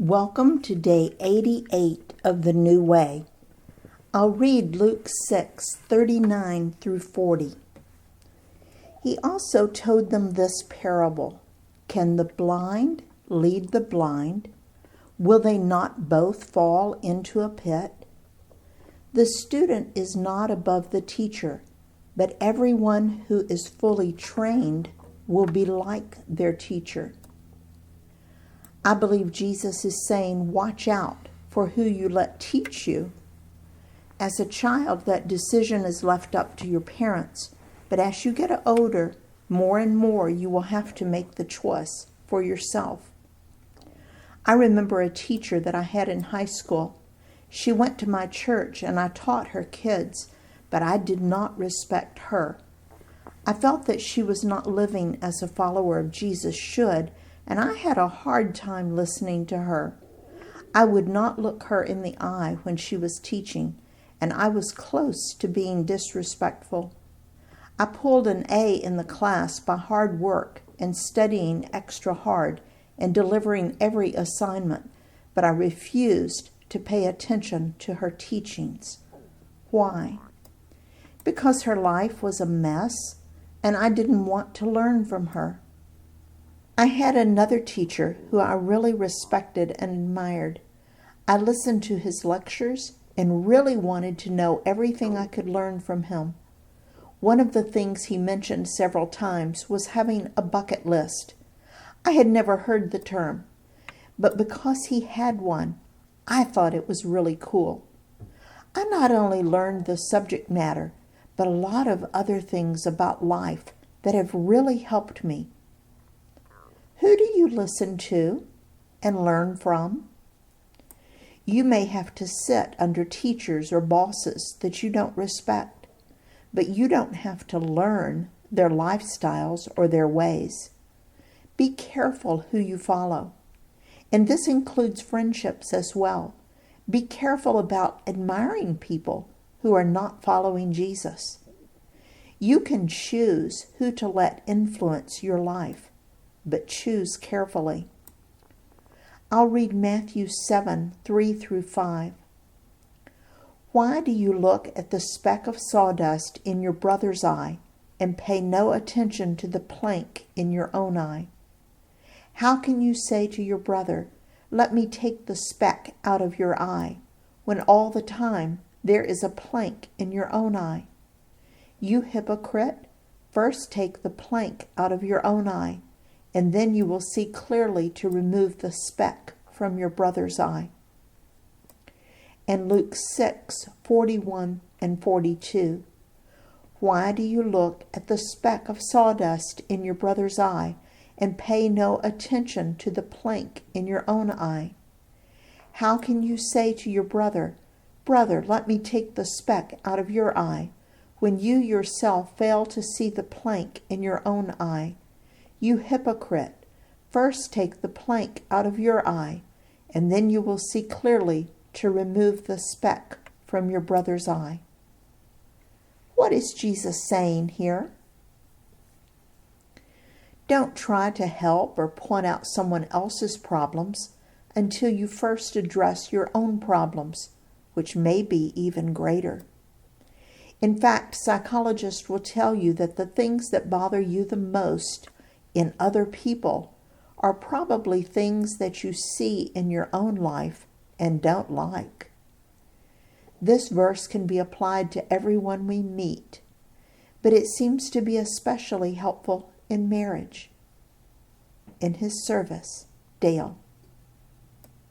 Welcome to day 88 of the New Way. I'll read Luke 6:39 through 40. He also told them this parable. Can the blind lead the blind? Will they not both fall into a pit? The student is not above the teacher, but everyone who is fully trained will be like their teacher. I believe Jesus is saying, watch out for who you let teach you. As a child, that decision is left up to your parents, but as you get older, more and more you will have to make the choice for yourself. I remember a teacher that I had in high school. She went to my church and I taught her kids, but I did not respect her. I felt that she was not living as a follower of Jesus should, and I had a hard time listening to her. I would not look her in the eye when she was teaching, and I was close to being disrespectful. I pulled an A in the class by hard work and studying extra hard and delivering every assignment, but I refused to pay attention to her teachings. Why? Because her life was a mess, and I didn't want to learn from her. I had another teacher who I really respected and admired. I listened to his lectures and really wanted to know everything I could learn from him. One of the things he mentioned several times was having a bucket list. I had never heard the term, but because he had one, I thought it was really cool. I not only learned the subject matter, but a lot of other things about life that have really helped me. Who do you listen to and learn from? You may have to sit under teachers or bosses that you don't respect, but you don't have to learn their lifestyles or their ways. Be careful who you follow, and this includes friendships as well. Be careful about admiring people who are not following Jesus. You can choose who to let influence your life, but choose carefully. I'll read Matthew 7:3 through 5. Why do you look at the speck of sawdust in your brother's eye and pay no attention to the plank in your own eye? How can you say to your brother, let me take the speck out of your eye, when all the time there is a plank in your own eye? You hypocrite, first take the plank out of your own eye, and then you will see clearly to remove the speck from your brother's eye. And Luke 6:41 and 42. Why do you look at the speck of sawdust in your brother's eye and pay no attention to the plank in your own eye? How can you say to your brother, brother, let me take the speck out of your eye, when you yourself fail to see the plank in your own eye? You hypocrite, first take the plank out of your eye, and then you will see clearly to remove the speck from your brother's eye. What is Jesus saying here? Don't try to help or point out someone else's problems until you first address your own problems, which may be even greater. In fact, psychologists will tell you that the things that bother you the most in other people are probably things that you see in your own life and don't like. This verse can be applied to everyone we meet, but it seems to be especially helpful in marriage. In his service, Dale.